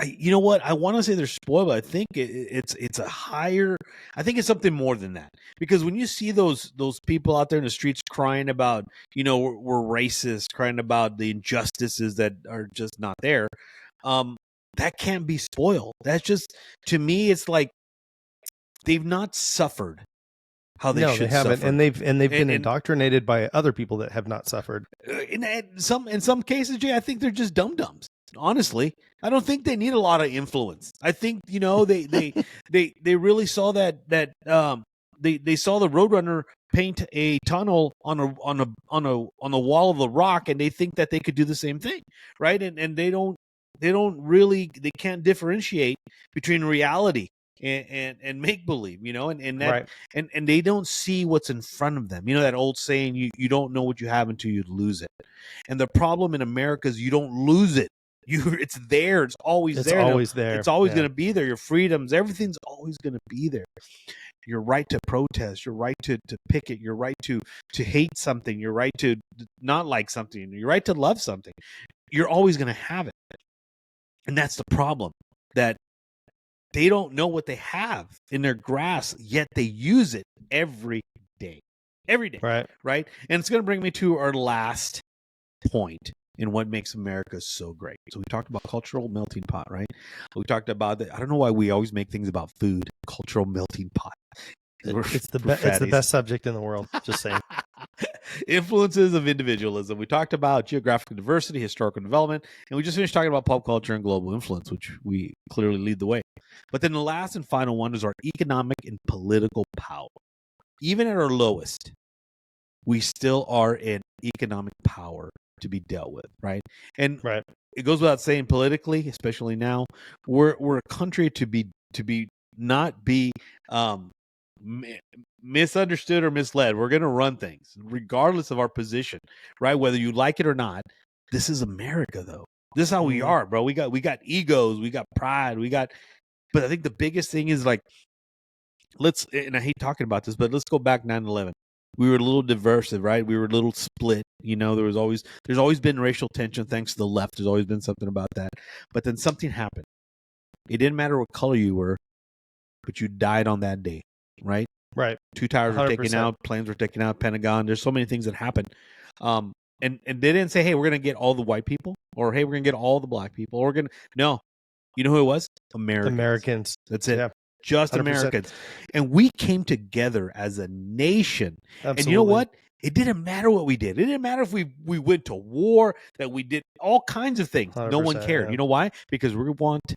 You know what? I want to say they're spoiled, but I think it's a higher. I think it's something more than that, because when you see those people out there in the streets crying about, we're racist, crying about the injustices that are just not there, that can't be spoiled. That's just, to me, it's like they've not suffered how they should they haven't, suffer. and they've been indoctrinated by other people that have not suffered. In some cases, Jay, I think they're just dum-dums. Honestly, I don't think they need a lot of influence. I think they really saw that they saw the Roadrunner paint a tunnel on the wall of the Rock, and they think that they could do the same thing, right? And they can't differentiate between reality and make believe, and that, Right. and they don't see what's in front of them. That old saying, you don't know what you have until you lose it. And the problem in America is you don't lose it. It's there. It's always there. It's always going to be there. Your freedoms, everything's always going to be there. Your right to protest, your right to picket, your right to hate something, your right to not like something, your right to love something. You're always going to have it. And that's the problem, that they don't know what they have in their grasp, yet they use it every day. Every day. Right? And it's going to bring me to our last point in what makes America so great. So we talked about cultural melting pot, right? We talked about I don't know why we always make things about food, cultural melting pot. It's the best subject in the world. Just saying. Influences of individualism. We talked about geographical diversity, historical development, and we just finished talking about pop culture and global influence, which we clearly lead the way. But then the last and final one is our economic and political power. Even at our lowest, we still are in economic power to be dealt with, right? And it goes without saying, politically, especially now, we're a country to be not be misunderstood or misled. We're going to run things regardless of our position, right? Whether you like it or not. This is America, though. This is how we are, bro. We got egos, we got pride, but I think the biggest thing is, like, and I hate talking about this, but let's go back 9/11. We were a little diverse, right? We were a little split. There's always been racial tension thanks to the left. There's always been something about that. But then something happened. It didn't matter what color you were, but you died on that day, right? Right. 2 towers were 100%. taken out, planes were taken out, Pentagon. There's so many things that happened. And they didn't say, hey, we're going to get all the white people, or hey, we're going to get all the black people, or no. You know who it was? Americans. That's it. Yeah. Just 100%. Americans. And we came together as a nation. Absolutely. And you know what? It didn't matter what we did. It didn't matter if we went to war, that we did all kinds of things. No one cared. Yeah. You know why? Because we want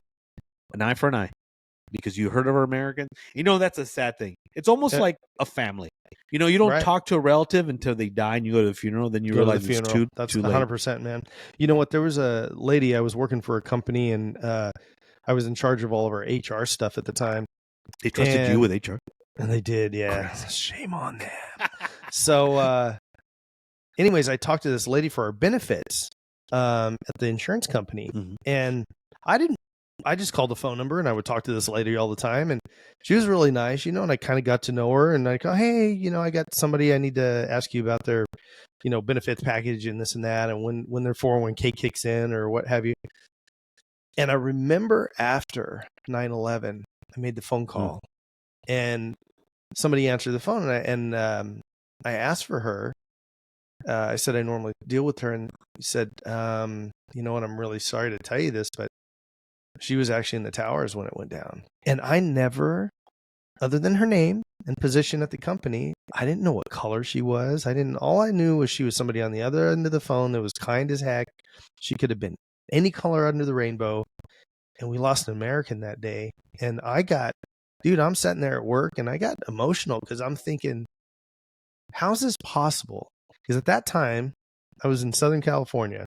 an eye for an eye. Because you heard of our Americans. That's a sad thing. It's almost like a family. You don't talk to a relative until they die and you go to the funeral. Then you realize it's too late. That's 100%, man. You know what? There was a lady, I was working for a company, and I was in charge of all of our HR stuff at the time. They trusted you with HR? And they did, yeah. Crazy. Shame on them. So anyways, I talked to this lady for our benefits at the insurance company. Mm-hmm. And I just called the phone number, and I would talk to this lady all the time, and she was really nice, and I kind of got to know her, and I go, hey, I got somebody I need to ask you about their, benefits package and this and that, and when their 401k kicks in or what have you. And I remember after 9/11, I made the phone call, and somebody answered the phone, and I asked for her. I said I normally deal with her, and he said, you know what, I'm really sorry to tell you this, but she was actually in the towers when it went down. And I never, other than her name and position at the company, I didn't know what color she was. All I knew was she was somebody on the other end of the phone that was kind as heck. She could have been any color under the rainbow. And we lost an American that day. And I'm sitting there at work, and I got emotional because I'm thinking, how's this possible? Because at that time, I was in Southern California,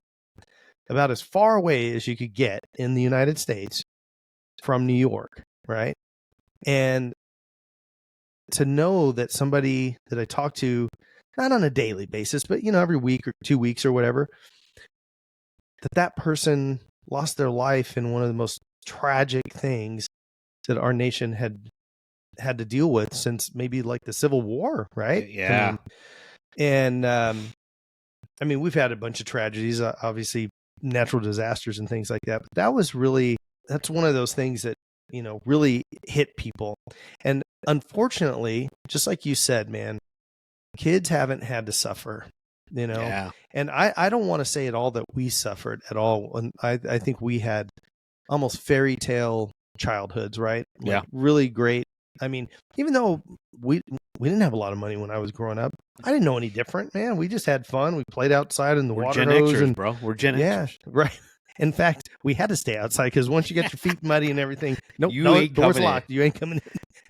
about as far away as you could get in the United States from New York, right? And to know that somebody that I talk to, not on a daily basis, but, every week or 2 weeks or whatever, that person lost their life in one of the most tragic things that our nation had had to deal with since maybe like the Civil War, right? Yeah. I mean, we've had a bunch of tragedies, obviously natural disasters and things like that. But that's one of those things that, really hit people. And unfortunately, just like you said, man, kids haven't had to suffer, Yeah. and I don't want to say at all that we suffered at all. And I think we had almost fairy tale childhoods, right? Yeah. Really great. I mean, even though we didn't have a lot of money when I was growing up, I didn't know any different, man. We just had fun. We played outside in the We're water Gen hose, Xers, and bro. We're Gen yeah, Xers. right. In fact, we had to stay outside because once you get your feet muddy and everything, nope, You no, ain't door's coming in. locked. You ain't coming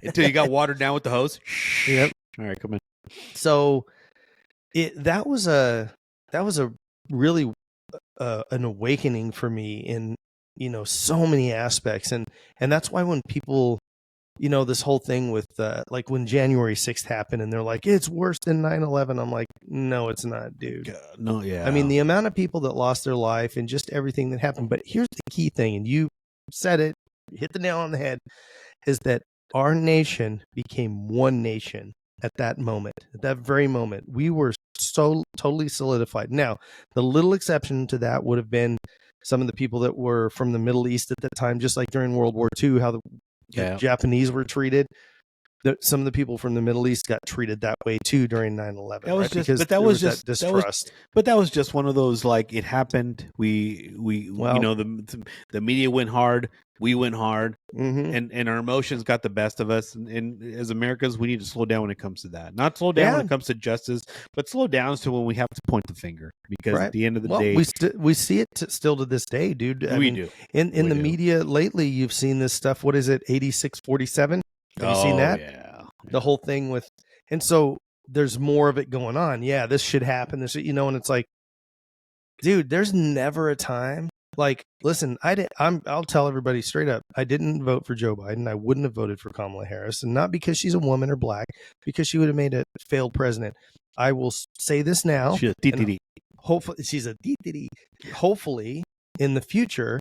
in Until you got watered down with the hose. Yep. All right, come in. So that was a really an awakening for me in so many aspects, and that's why when people this whole thing with like when January 6th happened and they're like it's worse than 9/11, I'm like, no, it's not, dude. God, no, yeah. I mean, the amount of people that lost their life and just everything that happened. But here's the key thing, and you said it, hit the nail on the head, is that our nation became one nation at that moment. At that very moment, we were so totally solidified. Now, the little exception to that would have been some of the people that were from the Middle East at that time, just like during World War II, how the Japanese were treated. Some of the people from the Middle East got treated that way too during 9/11. That was right? just, because but that was just distrust. But that was just one of those, like, it happened. The media went hard. We went hard, and our emotions got the best of us. And as Americans, we need to slow down when it comes to that. Not slow down when it comes to justice, but slow down to when we have to point the finger. Because at the end of the day, we see it still to this day, dude. I mean, do. In the media lately, you've seen this stuff. What is it? 86-47. Have you seen that? Yeah. The whole thing with, and so there's more of it going on. Yeah, this should happen. This, and it's like, dude, there's never a time. Like, listen, I'll tell everybody straight up, I didn't vote for Joe Biden. I wouldn't have voted for Kamala Harris, and not because she's a woman or black, because she would have made a failed president. I will say this now. She's a DTD. Hopefully, she's a DTD. Hopefully, in the future,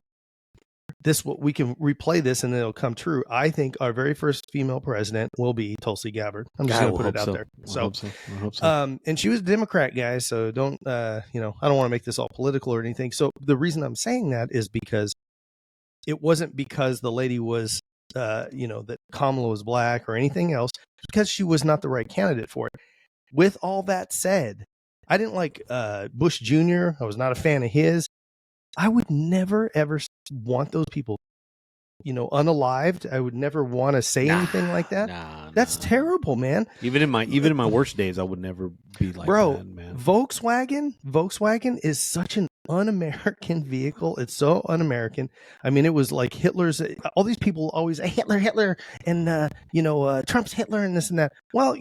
we can replay this and it'll come true. I think our very first female president will be Tulsi Gabbard. I'm just going to put it out there. I hope so. And she was a Democrat, guys. So don't, I don't want to make this all political or anything. So the reason I'm saying that is because it wasn't because the lady was, that Kamala was black or anything else, because she was not the right candidate for it. With all that said, I didn't like Bush Jr. I was not a fan of his. I would never, ever want those people, unalived. I would never want to say anything like that. That's terrible, man. Even in my worst days, I would never be like that, man. Volkswagen is such an un-American vehicle. It's so un-American. I mean, it was like Hitler's. All these people always Hitler, and Trump's Hitler and this and that. Well,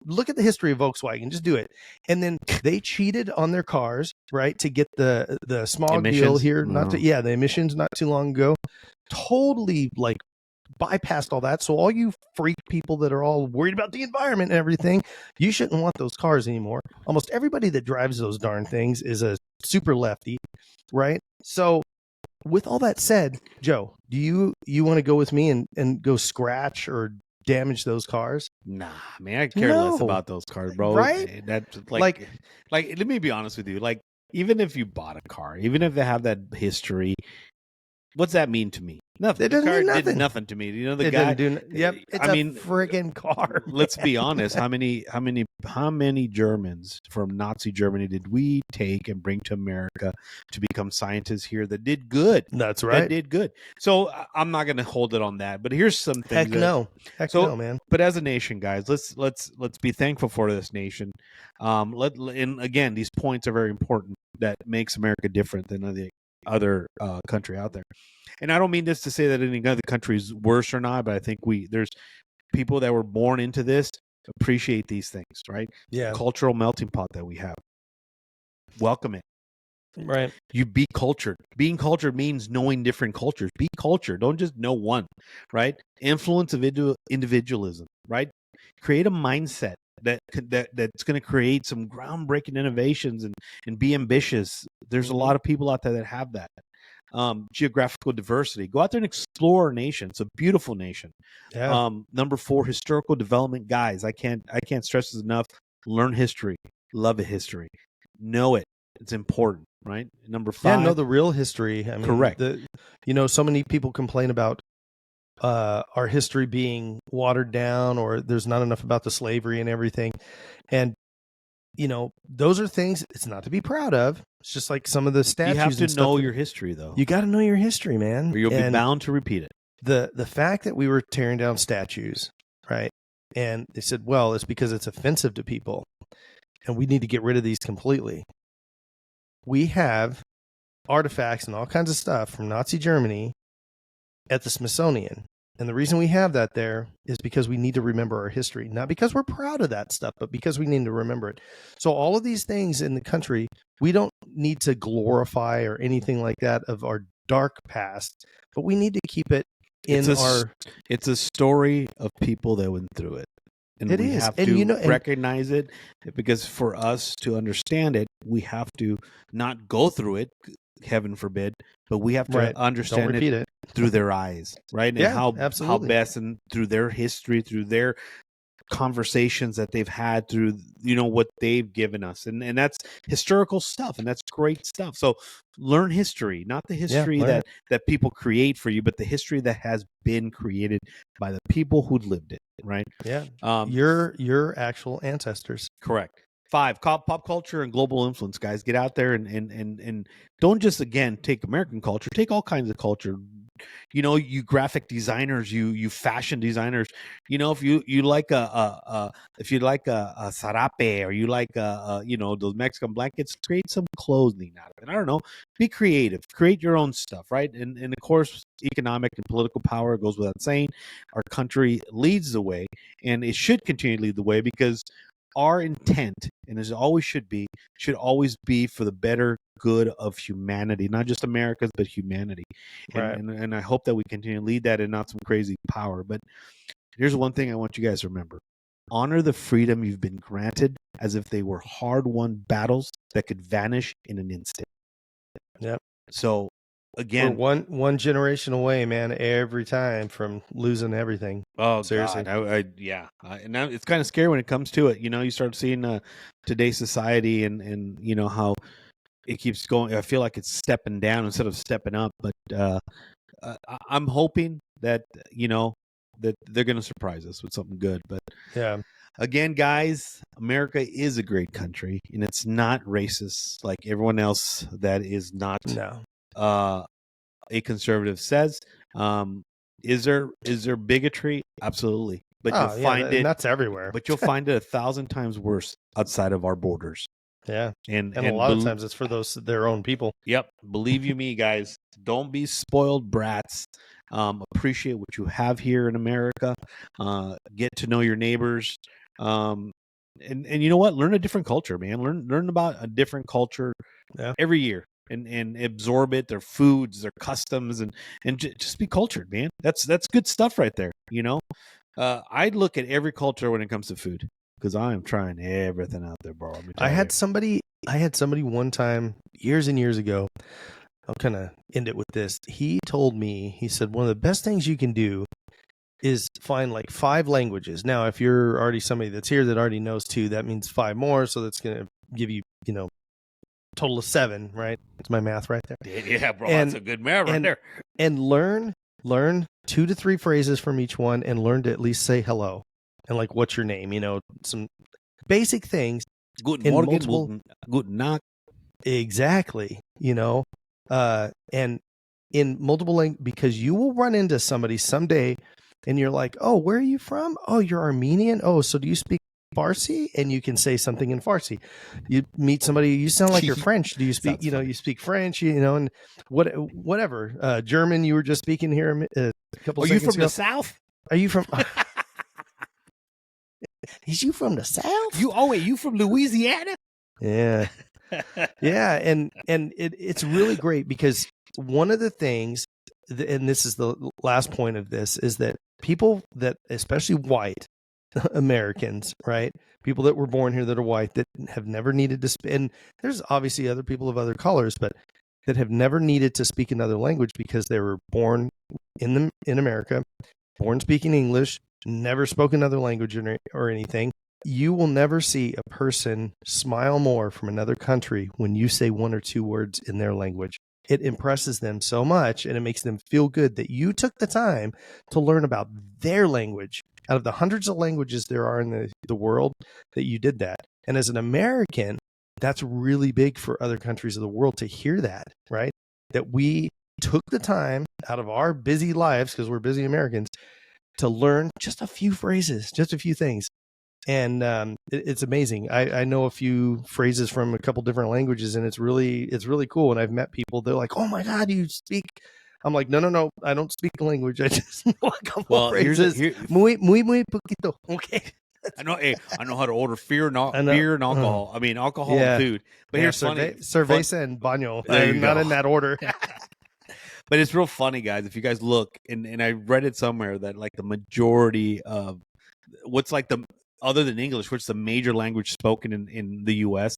look at the history of Volkswagen. Just do it. And then they cheated on their cars, right, to get the smog deal here. The emissions not too long ago. Totally like bypassed all that. So all you freak people that are all worried about the environment and everything, you shouldn't want those cars anymore. Almost everybody that drives those darn things is a super lefty, right? So with all that said, Joe, do you want to go with me and go scratch or damage those cars? Nah, man, I care less about those cars, bro. Right? That's like let me be honest with you. Like, even if you bought a car, even if they have that history, what's that mean to me? Nothing. The car did nothing to me. The guy. It's a friggin' car. Let's be honest. How many Germans from Nazi Germany did we take and bring to America to become scientists here that did good? That's right. That did good. So I'm not going to hold it on that. But here's some things. Heck no, man. But as a nation, guys, let's be thankful for this nation. And again, these points are very important. That makes America different than the other country out there. And I don't mean this to say that any other country is worse or not, but I think there's people that were born into this appreciate these things, right? Yeah. The cultural melting pot that we have. Welcome it. Right. You be cultured. Being cultured means knowing different cultures. Be cultured. Don't just know one, right? Influence of individualism, right? Create a mindset that's going to create some groundbreaking innovations and be ambitious. There's a lot of people out there that have that. geographical diversity. Go out there and explore our nation. It's a beautiful nation. Yeah. Number 4, historical development. Guys, I can't stress this enough. Learn history. Love a history. Know it. It's important, right? Number 5. Yeah, know the real history. I mean, correct. So many people complain about our history being watered down, or there's not enough about the slavery and everything. And, those are things it's not to be proud of. It's just like some of the statues. You have to and know stuff your history, though. You got to know your history, man. Or you'll be bound to repeat it. The fact that we were tearing down statues, right? And they said, well, it's because it's offensive to people, and we need to get rid of these completely. We have artifacts and all kinds of stuff from Nazi Germany at the Smithsonian. And the reason we have that there is because we need to remember our history, not because we're proud of that stuff, but because we need to remember it. So all of these things in the country, we don't need to glorify or anything like that of our dark past, but we need to keep it in It's a story of people that went through it. And we have to recognize it, because for us to understand it, we have to not go through it, heaven forbid, but we have to understand it through their eyes, right? And how best, and through their history, through their conversations that they've had, through what they've given us, and that's historical stuff, and that's great stuff. So learn history, not the history that people create for you, but the history that has been created by the people who lived it, right? Your actual ancestors. Correct. 5, pop culture and global influence. Guys, get out there and don't just, again, take American culture, take all kinds of culture. You graphic designers, you fashion designers, if you like a sarape, or you like those Mexican blankets, create some clothing out of it. I don't know, be creative, create your own stuff, right? And of course, economic and political power goes without saying. Our country leads the way, and it should continue to lead the way, because our intent, and as it always should always be for the better good of humanity, not just America's, but humanity. Right. And I hope that we continue to lead that, and not some crazy power. But here's one thing I want you guys to remember: honor the freedom you've been granted as if they were hard-won battles that could vanish in an instant. Yep. So again, we're one generation away, man, every time from losing everything. Oh, seriously. God. And now it's kind of scary when it comes to it. You start seeing today's society, and how it keeps going. I feel like it's stepping down instead of stepping up. But I'm hoping that that they're going to surprise us with something good. But yeah, again, guys, America is a great country, and it's not racist like everyone else that is not a conservative says. Is there bigotry? Absolutely. But you'll find it, and that's everywhere. But you'll find it 1,000 times worse outside of our borders. Yeah. And a lot of times it's for their own people. Yep. Believe you me, guys, don't be spoiled brats. Appreciate what you have here in America. Get to know your neighbors. And you know what? Learn a different culture, man. Learn about a different culture every year. And absorb it, their foods, their customs, and just be cultured, man. That's good stuff right there. I'd look at every culture when it comes to food, because I am trying everything out there, bro. I had somebody one time years and years ago. I'll kind of end it with this. He told me, he said, one of the best things you can do is find like 5 languages. Now, if you're already somebody that's here that already knows 2, that means 5 more. So that's going to give you, total of 7, right? That's my math right there. Yeah, bro, that's a good math right there. And learn 2 to 3 phrases from each one, and learn to at least say hello and like, what's your name? Some basic things. Guten Morgen, guten Nacht. Exactly. And in multiple languages, because you will run into somebody someday, and you're like, oh, where are you from? Oh, you're Armenian. Oh, so do you speak Farsi? And you can say something in Farsi. You meet somebody, you sound like you're French. Do you speak, you speak French, and whatever. German, you were just speaking here a couple seconds ago. Are you from the South? Are you from... Is you from the South? You from Louisiana? Yeah. Yeah. And it's really great, because one of the things, and this is the last point of this, is that people that, especially white Americans, right? People that were born here that are white, that have never needed to and there's obviously other people of other colors, but that have never needed to speak another language because they were born in America, born speaking English, never spoke another language or anything. You will never see a person smile more from another country when you say one or two words in their language. It impresses them so much, and it makes them feel good that you took the time to learn about their language. Out of the hundreds of languages there are in the world, that you did that. And as an American, that's really big for other countries of the world to hear that, right? That we took the time out of our busy lives, because we're busy Americans, to learn just a few phrases, just a few things. And it's amazing. I know a few phrases from a couple different languages, and it's really cool. And I've met people, they're like, "Oh my God, you speak." I'm like, no, I don't speak the language. I just know a couple phrases. Muy poquito. Okay. I know how to order beer and alcohol. I mean, alcohol and food. But here's funny. Cerveza and baño. I'm not in that order. But it's real funny, guys. If you guys look, and I read it somewhere that like the majority of what's like other than English, which is the major language spoken in the U.S.,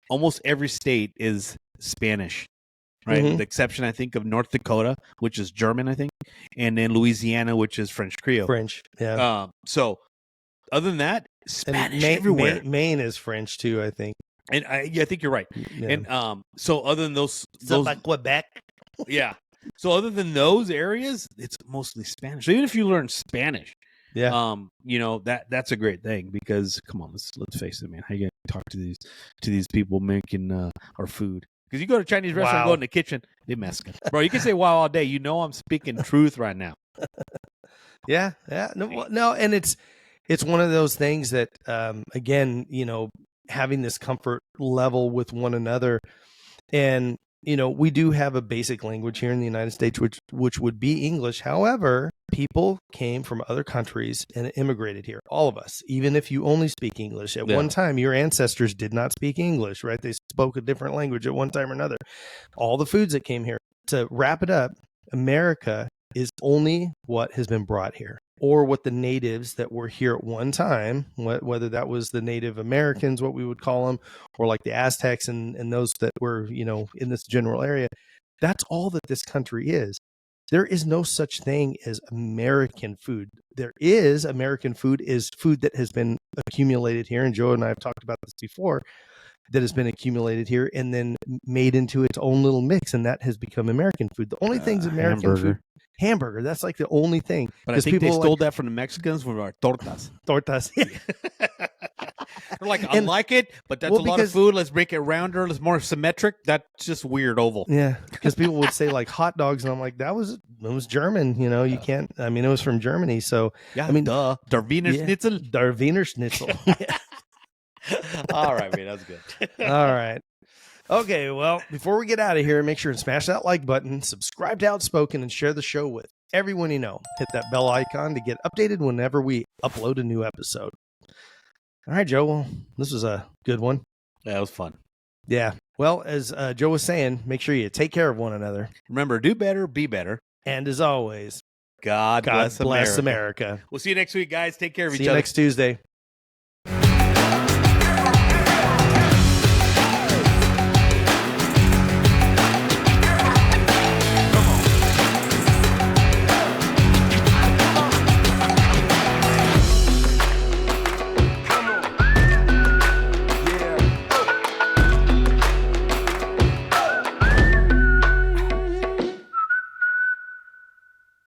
almost every state is Spanish, right? With the exception, I think, of North Dakota, which is German, I think, and then Louisiana, which is French Creole. French, yeah. So other than that, Spanish everywhere. Maine is French too, I think. And I think you're right. Yeah. And so other than those like Quebec, yeah. So other than those areas, it's mostly Spanish. So even if you learn Spanish, that's a great thing, because come on, let's face it, man. How you gonna talk to these people making our food? Because you go to a Chinese restaurant, go in the kitchen, they mezcla. Bro, you can say wow all day. You know I'm speaking truth right now. Yeah. No, and it's one of those things that again, having this comfort level with one another. And we do have a basic language here in the United States, which would be English. However, people came from other countries and immigrated here. All of us, even if you only speak English. At one time, your ancestors did not speak English, right? They spoke a different language at one time or another. All the foods that came here. To wrap it up, America is only what has been brought here, or what the natives that were here at one time, whether that was the Native Americans, what we would call them, or like the Aztecs and those that were, in this general area. That's all that this country is. There is no such thing as American food. There is American food is food that has been accumulated here. And Joe and I have talked about this before, that has been accumulated here and then made into its own little mix. And that has become American food. The only thing's American food. Hamburger. That's like the only thing. But I think they stole that from the Mexicans with our tortas. Tortas. They're like, I like it, but that's a lot of food. Let's make it rounder. Let's more symmetric. That's just weird oval. Yeah, because people would say like hot dogs, and I'm like, it was German. You can't. I mean, it was from Germany. So yeah, I mean, Der Wiener Schnitzel. Der Wiener Schnitzel. All right, man, that's good. All right. Okay, well, before we get out of here, make sure and smash that like button, subscribe to Outspoken, and share the show with everyone you know. Hit that bell icon to get updated whenever we upload a new episode. All right, Joe. Well, this was a good one. Yeah, it was fun. Yeah. Well, as Joe was saying, make sure you take care of one another. Remember, do better, be better. And as always, God bless America. We'll see you next week, guys. Take care of each other. See you next Tuesday.